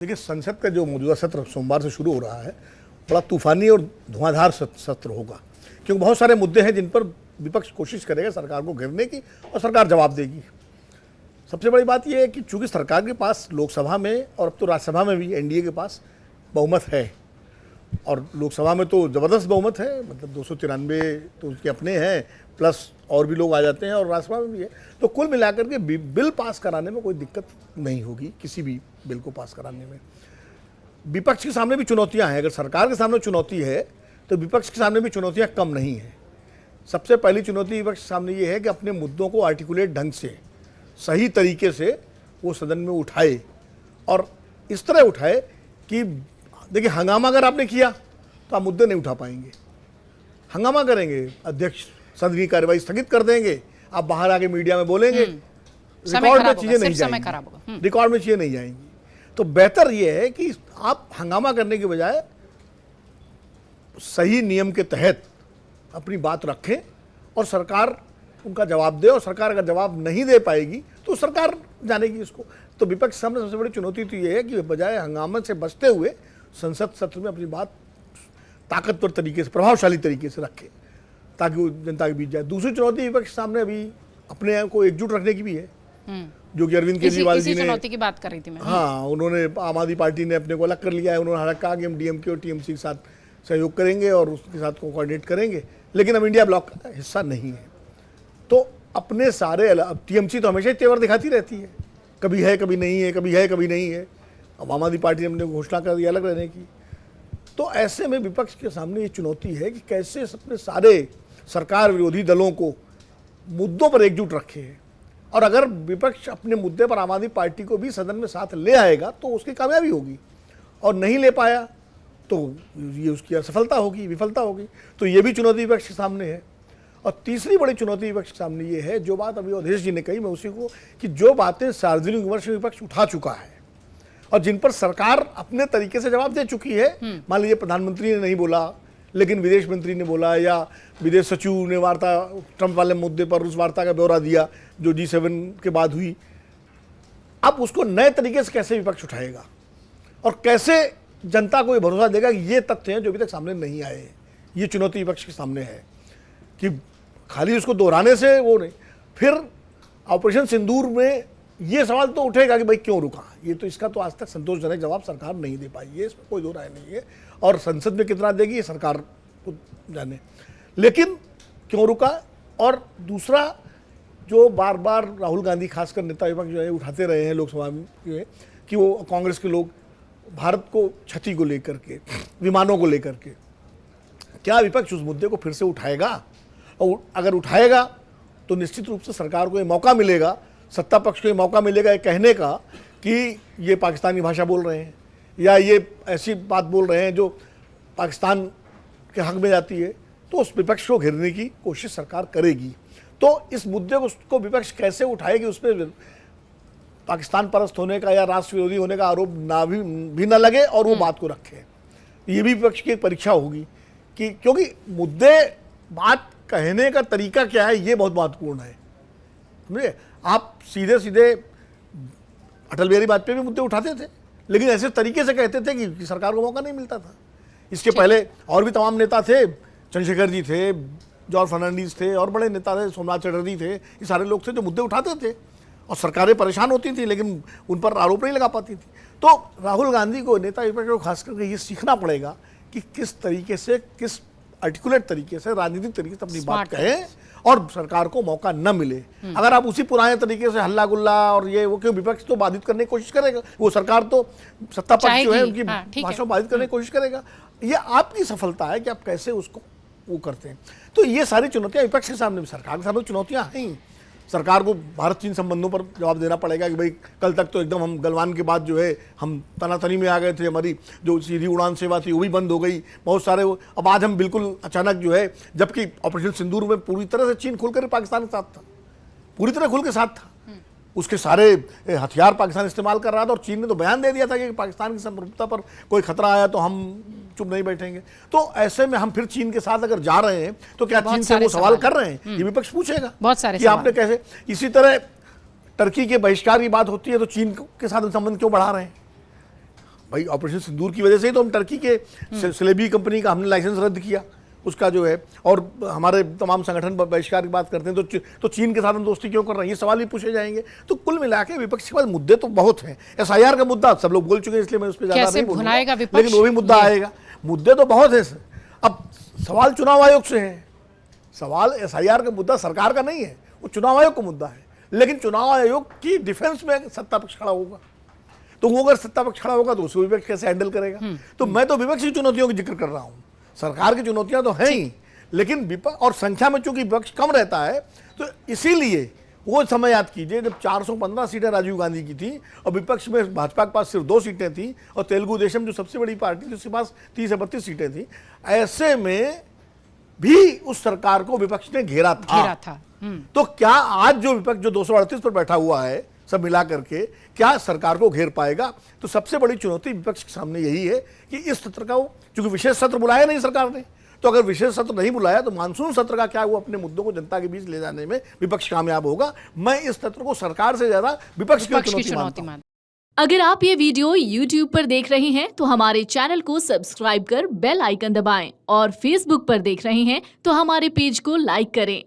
देखिए, संसद का जो मौजूदा सत्र सोमवार से शुरू हो रहा है, बड़ा तूफानी और धुआंधार सत्र होगा, क्योंकि बहुत सारे मुद्दे हैं जिन पर विपक्ष कोशिश करेगा सरकार को घेरने की और सरकार जवाब देगी। सबसे बड़ी बात यह है कि चूंकि सरकार के पास लोकसभा में और अब तो राज्यसभा में भी एनडीए के पास बहुमत है, और लोकसभा में तो ज़बरदस्त बहुमत है, मतलब 293 तो उसके अपने हैं, प्लस और भी लोग आ जाते हैं, और राज्यसभा में भी है। तो कुल मिलाकर के बिल पास कराने में कोई दिक्कत नहीं होगी, किसी भी बिल को पास कराने में। विपक्ष के सामने भी चुनौतियां हैं। अगर सरकार के सामने चुनौती है तो विपक्ष के सामने भी चुनौतियां कम नहीं हैं। सबसे पहली चुनौती विपक्ष के सामने ये है कि अपने मुद्दों को आर्टिकुलेट ढंग से, सही तरीके से वो सदन में उठाए, और इस तरह उठाए कि देखिए, हंगामा अगर आपने किया तो आप मुद्दे नहीं उठा पाएंगे। हंगामा करेंगे, अध्यक्ष सदन की कार्यवाही स्थगित कर देंगे, आप बाहर आके मीडिया में बोलेंगे, रिकॉर्ड में चीजें नहीं जाएंगी, रिकॉर्ड में चीजें नहीं जाएंगी। तो बेहतर यह है कि आप हंगामा करने के बजाय सही नियम के तहत अपनी बात रखें और सरकार उनका जवाब दे, और सरकार अगर जवाब नहीं दे पाएगी तो सरकार जानेगी इसको। तो विपक्ष के सामने सबसे बड़ी चुनौती तो ये है कि बजाय हंगामे से बचते हुए संसद सत्र में अपनी बात ताकतवर तरीके से, प्रभावशाली तरीके से रखे, ताकि वो जनता के बीच जाए। दूसरी चुनौती विपक्ष के सामने अभी अपने आप को एकजुट रखने की भी है, जो कि अरविंद केजरीवाल जी ने चुनौती की बात कर रही थी मैं। हाँ, उन्होंने, आम आदमी पार्टी ने अपने को अलग कर लिया है। उन्होंने कहा कि हम डीएमके और टीएमसी के साथ सहयोग करेंगे और उसके साथ कोऑर्डिनेट करेंगे, लेकिन हम इंडिया ब्लॉक का हिस्सा नहीं है। तो अपने सारे, टीएमसी तो हमेशा ही तेवर दिखाती रहती है, कभी है कभी नहीं है, कभी है कभी नहीं है। अब आम आदमी पार्टी ने अपने घोषणा कर दी अलग रहने की। तो ऐसे में विपक्ष के सामने ये चुनौती है कि कैसे अपने सारे सरकार विरोधी दलों को मुद्दों पर एकजुट रखे। और अगर विपक्ष अपने मुद्दे पर आम आदमी पार्टी को भी सदन में साथ ले आएगा तो उसकी कामयाबी होगी, और नहीं ले पाया तो ये उसकी असफलता होगी, विफलता होगी। तो ये भी चुनौती विपक्ष के सामने है। और तीसरी बड़ी चुनौती विपक्ष के सामने ये है, जो बात अभी अवधेश जी ने कही, मैं उसी को, कि जो बातें सार्वजनिक विमर्श में विपक्ष उठा चुका है और जिन पर सरकार अपने तरीके से जवाब दे चुकी है। मान लीजिए प्रधानमंत्री ने नहीं बोला, लेकिन विदेश मंत्री ने बोला, या विदेश सचिव ने वार्ता ट्रंप वाले मुद्दे पर उस वार्ता का ब्यौरा दिया जो G7 के बाद हुई। अब उसको नए तरीके से कैसे विपक्ष उठाएगा और कैसे जनता को ये भरोसा देगा कि ये तथ्य हैं जो अभी तक सामने नहीं आए। ये चुनौती विपक्ष के सामने है कि खाली उसको दोहराने से वो नहीं। फिर ऑपरेशन सिंदूर में ये सवाल तो उठेगा कि भाई क्यों रुका, ये तो, इसका तो आज तक संतोषजनक जवाब सरकार नहीं दे पाई है, इसमें कोई दो राय नहीं है। और संसद में कितना देगी ये सरकार को जाने, लेकिन क्यों रुका। और दूसरा, जो बार बार राहुल गांधी, खासकर नेता विपक्ष जो है, उठाते रहे हैं लोकसभा में कि वो कांग्रेस के लोग भारत को क्षति को लेकर के, विमानों को लेकर के, क्या विपक्ष उस मुद्दे को फिर से उठाएगा? और अगर उठाएगा तो निश्चित रूप से सरकार को ये मौका मिलेगा, सत्ता पक्ष को ये मौका मिलेगा ये कहने का कि ये पाकिस्तानी भाषा बोल रहे हैं, या ये ऐसी बात बोल रहे हैं जो पाकिस्तान के हक में जाती है। तो उस विपक्ष को घेरने की कोशिश सरकार करेगी। तो इस मुद्दे को विपक्ष कैसे उठाएगी, उस पर पाकिस्तान परस्त होने का या राष्ट्र विरोधी होने का आरोप भी ना लगे और वो बात को रखे। ये भी विपक्ष की एक परीक्षा होगी कि, क्योंकि मुद्दे, बात कहने का तरीका क्या है, ये बहुत महत्वपूर्ण है। समझे, आप सीधे सीधे अटल बिहारी वाजपेयी भी मुद्दे उठाते थे, लेकिन ऐसे तरीके से कहते थे कि सरकार को मौका नहीं मिलता था। इसके पहले और भी तमाम नेता थे, चंद्रशेखर जी थे, जॉर्ज फर्नांडीज थे, और बड़े नेता थे, सोमनाथ चटर्जी थे, ये सारे लोग थे जो मुद्दे उठाते थे और सरकारें परेशान होती थी, लेकिन उन पर आरोप नहीं लगा पाती थी। तो राहुल गांधी को, नेता विपक्ष को खास करके ये सीखना पड़ेगा कि किस तरीके से, किस आर्टिकुलेट तरीके से, राजनीतिक तरीके से अपनी बात कहें और सरकार को मौका न मिले। अगर आप उसी पुराने तरीके से हल्ला गुल्ला और ये वो, क्यों विपक्ष तो बाधित करने की कोशिश करेगा, वो सरकार तो, सत्ता पक्ष जो है उनकी भाषा बाधित करने की कोशिश करेगा। ये आपकी सफलता है कि आप कैसे उसको वो करते हैं। तो ये सारी चुनौतियां विपक्ष के सामने भी, सरकार के सामने चुनौतियां हैं। सरकार को भारत चीन संबंधों पर जवाब देना पड़ेगा कि भाई कल तक तो एकदम हम गलवान के बाद जो है हम तनातनी में आ गए थे, हमारी जो सीधी उड़ान सेवा थी वो भी बंद हो गई, बहुत सारे। अब आज हम बिल्कुल अचानक जो है, जबकि ऑपरेशन सिंदूर में पूरी तरह से चीन खुलकर पाकिस्तान के साथ था, पूरी तरह खुल के साथ था, उसके सारे हथियार पाकिस्तान इस्तेमाल कर रहा था, और चीन ने तो बयान दे दिया था कि पाकिस्तान की संप्रभुता पर कोई खतरा आया तो हम चुप नहीं बैठेंगे। तो ऐसे में हम फिर चीन के साथ अगर जा रहे हैं तो क्या चीन से वो सवाल कर रहे हैं, ये विपक्ष पूछेगा बहुत सारे कि आपने कैसे। इसी तरह टर्की के बहिष्कार की बात होती है तो चीन के साथ संबंध क्यों बढ़ा रहे हैं, भाई ऑपरेशन सिंदूर की वजह से ही तो हम टर्की के सिलेबी कंपनी का हमने लाइसेंस रद्द किया उसका जो है, और हमारे तमाम संगठन बहिष्कार की बात करते हैं तो चीन के साथ हम दोस्ती क्यों कर रहे हैं, ये सवाल भी पूछे जाएंगे। तो कुल मिला के विपक्ष के पास मुद्दे तो बहुत हैं। SIR का मुद्दा सब लोग बोल चुके हैं, इसलिए मैं उस पर ज्यादा नहीं बोलूंगा, लेकिन वो भी मुद्दा आएगा। मुद्दे तो बहुत है। अब सवाल चुनाव आयोग से है, सवाल SIR का मुद्दा सरकार का नहीं है, वो चुनाव आयोग का मुद्दा है। लेकिन चुनाव आयोग की डिफेंस में सत्ता पक्ष खड़ा होगा, तो वो अगर सत्ता पक्ष खड़ा होगा तो उसको विपक्ष कैसे हैंडल करेगा। तो मैं तो विपक्ष की चुनौतियों का जिक्र कर रहा हूं, सरकार की चुनौतियां तो हैं ही, लेकिन विपक्ष और संख्या में चूंकि विपक्ष कम रहता है, तो इसीलिए वो समय याद कीजिए जब 415 सीटें राजीव गांधी की थी और विपक्ष में भाजपा के पास सिर्फ 2 सीटें थी और तेलुगु देशम जो सबसे बड़ी पार्टी थी उसके पास 30 या 32 सीटें थी। ऐसे में भी उस सरकार को विपक्ष ने घेरा था। तो क्या आज जो विपक्ष जो 238 पर बैठा हुआ है सब मिला करके, क्या सरकार को घेर पाएगा? तो सबसे बड़ी चुनौती विपक्ष के सामने यही है कि इस सत्र का, चूंकि विशेष सत्र बुलाया नहीं सरकार ने, तो अगर विशेष सत्र नहीं बुलाया तो मानसून सत्र का क्या, वो अपने मुद्दों को जनता के बीच ले जाने में विपक्ष कामयाब होगा। मैं इस सत्र को सरकार से ज्यादा विपक्ष की चुनौती मानता हूं। अगर आप ये वीडियो YouTube पर देख रहे हैं तो हमारे चैनल को सब्सक्राइब कर बेल आइकन दबाएं, और Facebook पर देख रहे हैं तो हमारे पेज को लाइक करें।